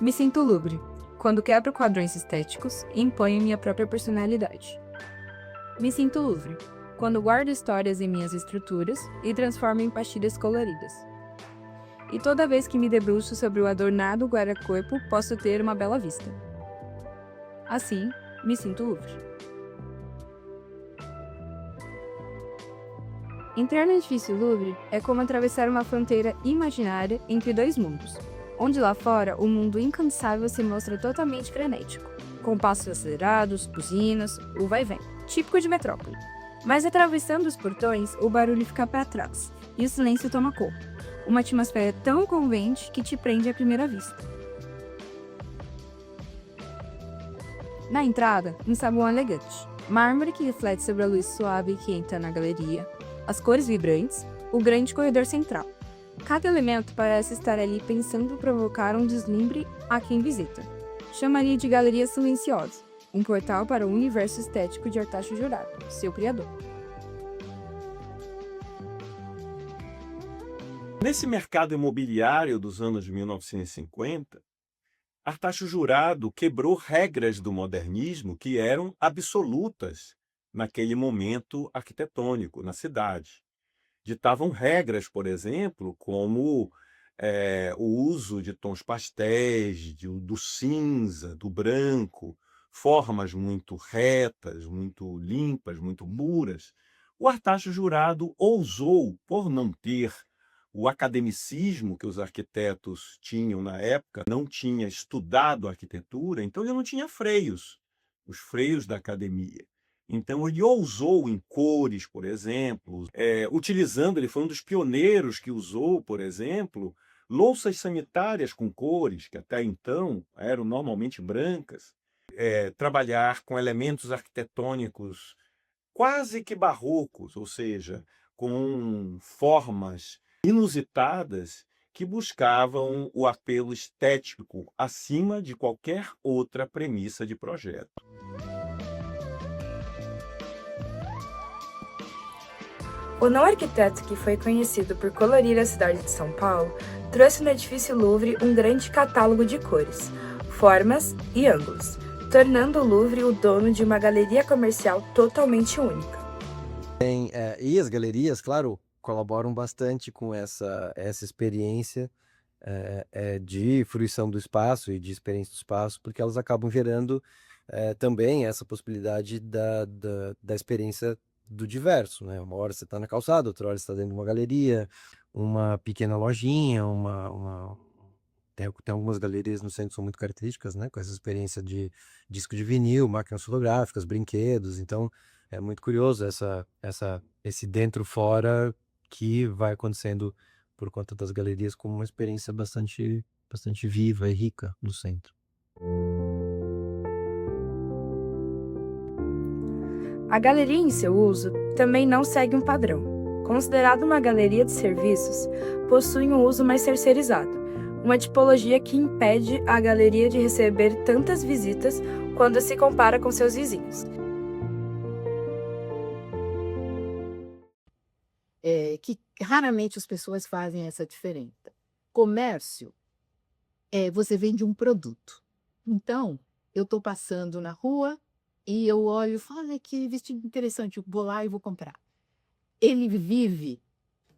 Me sinto Louvre, quando quebro padrões estéticos e imponho minha própria personalidade. Me sinto Louvre, quando guardo histórias em minhas estruturas e transformo em pastilhas coloridas. E toda vez que me debruço sobre o adornado guarda-corpo, posso ter uma bela vista. Assim, me sinto Louvre. Entrar no edifício Louvre é como atravessar uma fronteira imaginária entre dois mundos, onde lá fora o mundo incansável se mostra totalmente frenético, com passos acelerados, buzinas, o vai-vem, típico de metrópole. Mas atravessando os portões, o barulho fica para trás e o silêncio toma conta. Uma atmosfera tão envolvente que te prende à primeira vista. Na entrada, um saguão elegante, mármore que reflete sobre a luz suave que entra na galeria, as cores vibrantes, o grande corredor central. Cada elemento parece estar ali pensando em provocar um deslumbre a quem visita. Chamaria de Galeria Silenciosa, um portal para o universo estético de Artacho Jurado, seu criador. Nesse mercado imobiliário dos anos 1950, Artacho Jurado quebrou regras do modernismo que eram absolutas naquele momento arquitetônico na cidade. Ditavam regras, por exemplo, como o uso de tons pastéis, do cinza, do branco, formas muito retas, muito limpas, muito puras. O Artacho Jurado ousou, por não ter o academicismo que os arquitetos tinham na época, não tinha estudado arquitetura, então ele não tinha freios, os freios da academia. Então ele ousou em cores, por exemplo, ele foi um dos pioneiros que usou, por exemplo, louças sanitárias com cores, que até então eram normalmente brancas, trabalhar com elementos arquitetônicos quase que barrocos, ou seja, com formas inusitadas que buscavam o apelo estético acima de qualquer outra premissa de projeto. O não arquiteto que foi conhecido por colorir a cidade de São Paulo trouxe no edifício Louvre um grande catálogo de cores, formas e ângulos, tornando o Louvre o dono de uma galeria comercial totalmente única. E as galerias, claro, colaboram bastante com essa experiência de fruição do espaço e de experiência do espaço, porque elas acabam gerando também essa possibilidade da experiência do diverso, né? Uma hora você está na calçada, outra hora você está dentro de uma galeria, uma pequena lojinha, tem algumas galerias no centro que são muito características, né? Com essa experiência de disco de vinil, máquinas fotográficas, brinquedos. Então, é muito curioso esse dentro-fora que vai acontecendo por conta das galerias como uma experiência bastante viva e rica no centro. A galeria em seu uso também não segue um padrão. Considerada uma galeria de serviços, possui um uso mais terceirizado, uma tipologia que impede a galeria de receber tantas visitas quando se compara com seus vizinhos. Que raramente as pessoas fazem essa diferença. Comércio, você vende um produto. Então, eu estou passando na rua e eu olho e falo, olha que vestido interessante, eu vou lá e vou comprar. Ele vive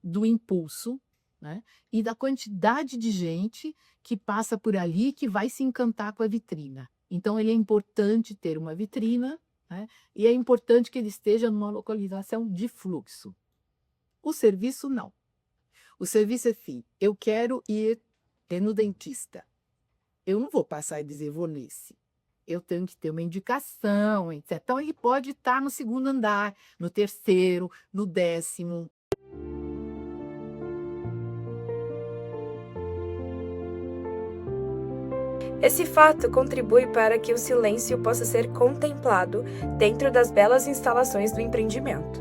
do impulso, né, e da quantidade de gente que passa por ali que vai se encantar com a vitrina. Então, ele é importante ter uma vitrina, né, e é importante que ele esteja numa localização de fluxo. O serviço, não. O serviço é assim, eu quero ir no dentista. Eu não vou passar e dizer, vou nesse. Eu tenho que ter uma indicação, etc. Então, ele pode estar no segundo andar, no terceiro, no 10º. Esse fato contribui para que o silêncio possa ser contemplado dentro das belas instalações do empreendimento.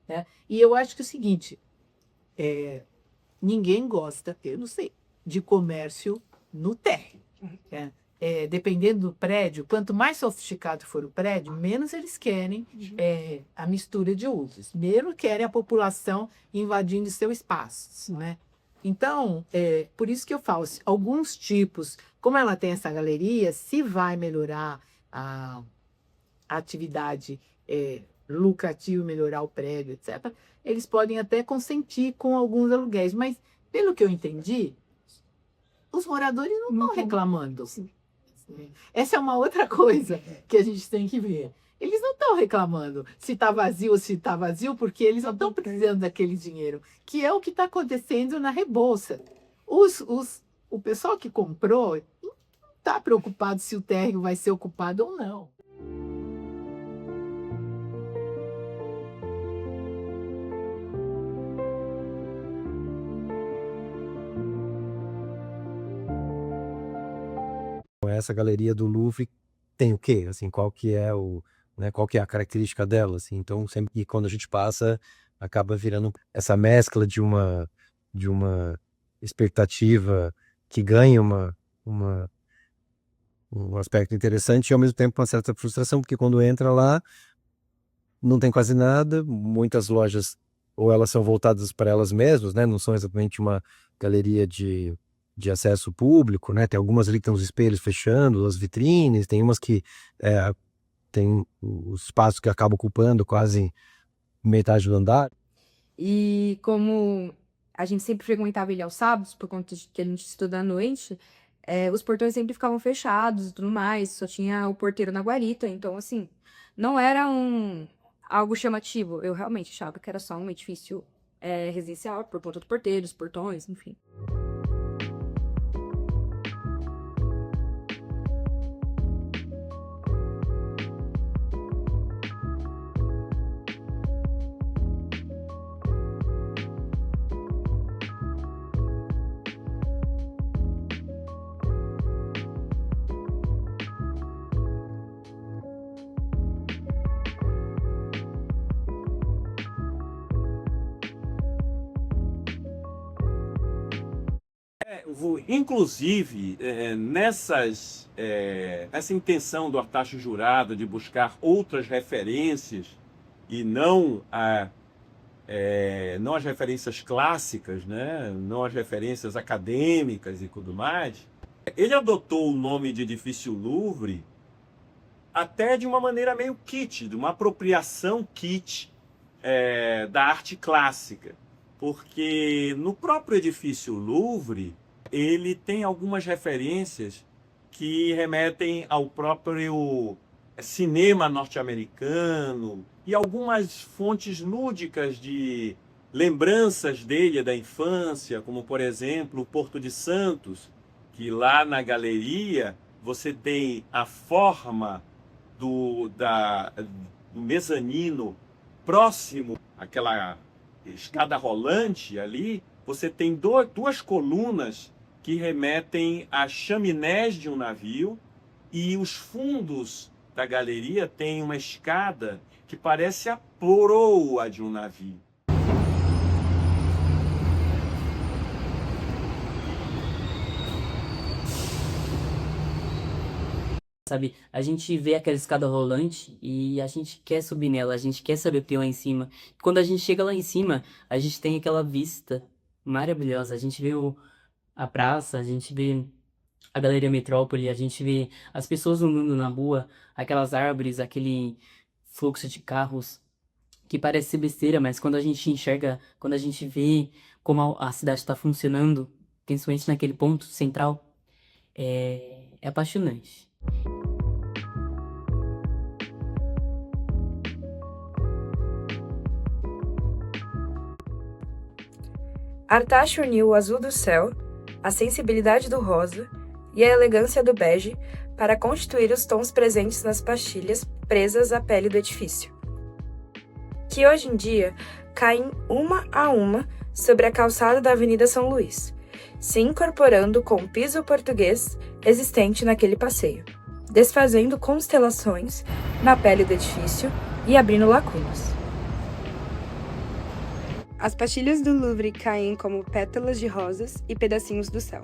Né? E eu acho que é o seguinte, ninguém gosta, eu não sei, de comércio no térreo. Dependendo do prédio, quanto mais sofisticado for o prédio, menos eles querem a mistura de usos, menos querem a população invadindo seu espaço, né? Então, por isso que eu falo, alguns tipos, como ela tem essa galeria, se vai melhorar a atividade lucrativa, melhorar o prédio, etc., eles podem até consentir com alguns aluguéis, mas, pelo que eu entendi, os moradores não estão reclamando. Essa é uma outra coisa que a gente tem que ver. Eles não estão reclamando se está vazio ou se está vazio, porque eles não estão precisando daquele dinheiro, que é o que está acontecendo na Rebouça. O pessoal que comprou não está preocupado se o térreo vai ser ocupado ou não. Essa galeria do Louvre tem o quê? Assim, qual que é qual que é a característica dela, assim? Então, sempre que quando a gente passa, acaba virando essa mescla de uma expectativa que ganha um aspecto interessante e ao mesmo tempo uma certa frustração, porque quando entra lá não tem quase nada, muitas lojas ou elas são voltadas para elas mesmas, né? Não são exatamente uma galeria de acesso público, né? Tem algumas ali que tem os espelhos fechando, as vitrines, tem umas que tem os espaços que acabam ocupando quase metade do andar. E como a gente sempre frequentava ele aos sábados, por conta de que a gente estuda à noite, os portões sempre ficavam fechados e tudo mais, só tinha o porteiro na guarita, então, assim, não era algo chamativo. Eu realmente achava que era só um edifício residencial, por conta do porteiro, dos portões, enfim. Inclusive, essa intenção do Artacho Jurado de buscar outras referências e não as referências clássicas, né? Não as referências acadêmicas e tudo mais, ele adotou o nome de Edifício Louvre até de uma maneira meio kitsch, de uma apropriação kitsch da arte clássica, porque no próprio Edifício Louvre ele tem algumas referências que remetem ao próprio cinema norte-americano e algumas fontes lúdicas de lembranças dele da infância, como, por exemplo, o Porto de Santos, que lá na galeria você tem a forma do mezanino próximo àquela escada rolante ali, você tem duas colunas que remetem a chaminés de um navio, e os fundos da galeria têm uma escada que parece a proa de um navio. Sabe, a gente vê aquela escada rolante e a gente quer subir nela, a gente quer saber o que tem lá em cima. Quando a gente chega lá em cima, a gente tem aquela vista maravilhosa, a gente vê a praça, a gente vê a Galeria Metrópole, a gente vê as pessoas andando na rua, aquelas árvores, aquele fluxo de carros que parece ser besteira, mas quando a gente enxerga, quando a gente vê como a cidade está funcionando, principalmente naquele ponto central, é apaixonante. Artacho uniu o azul do céu, a sensibilidade do rosa e a elegância do bege para constituir os tons presentes nas pastilhas presas à pele do edifício, que hoje em dia caem uma a uma sobre a calçada da Avenida São Luís, se incorporando com o piso português existente naquele passeio, desfazendo constelações na pele do edifício e abrindo lacunas. As pastilhas do Louvre caem como pétalas de rosas e pedacinhos do céu.